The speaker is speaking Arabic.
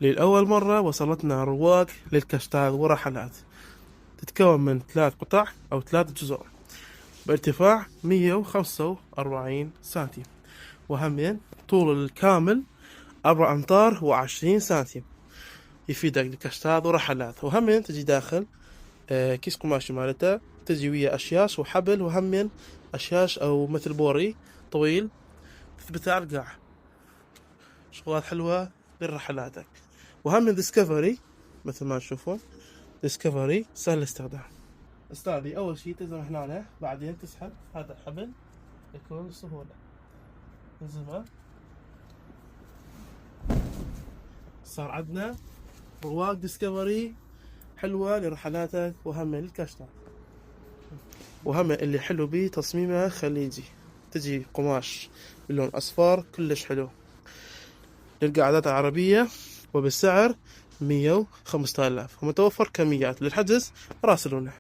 للأول مرة وصلتنا رواق للكشتات ورحلات، تتكون من 3 قطع أو 3 جزر بارتفاع 145 سنتي، وهمين طول الكامل 4 أمتار و20 سنتي. يفيدك لكشتات ورحلات. وهمين تجي داخل كيس قماشي مالتها، تجي ويا أشياش وحبل، وهمين أشياش أو مثل بوري طويل تثبتها على القاع. شغلات حلوة لرحلاتك. وهم ديسكفري مثل ما تشوفون، ديسكفري سهل الاستخدام. استاذي أول شي تزرع هنا، بعدين تسحب هذا الحبل يكون بسهولة. نزمه، صار عندنا رواق ديسكفري حلوة لرحلاتك وهم للكشتات. وهم اللي حلو بيه تصميمه خليجي، تجي قماش باللون أصفر كلش حلو للقعدات العربية، وبالسعر 115,000، ومتوفر كميات. للحجز راسلونا.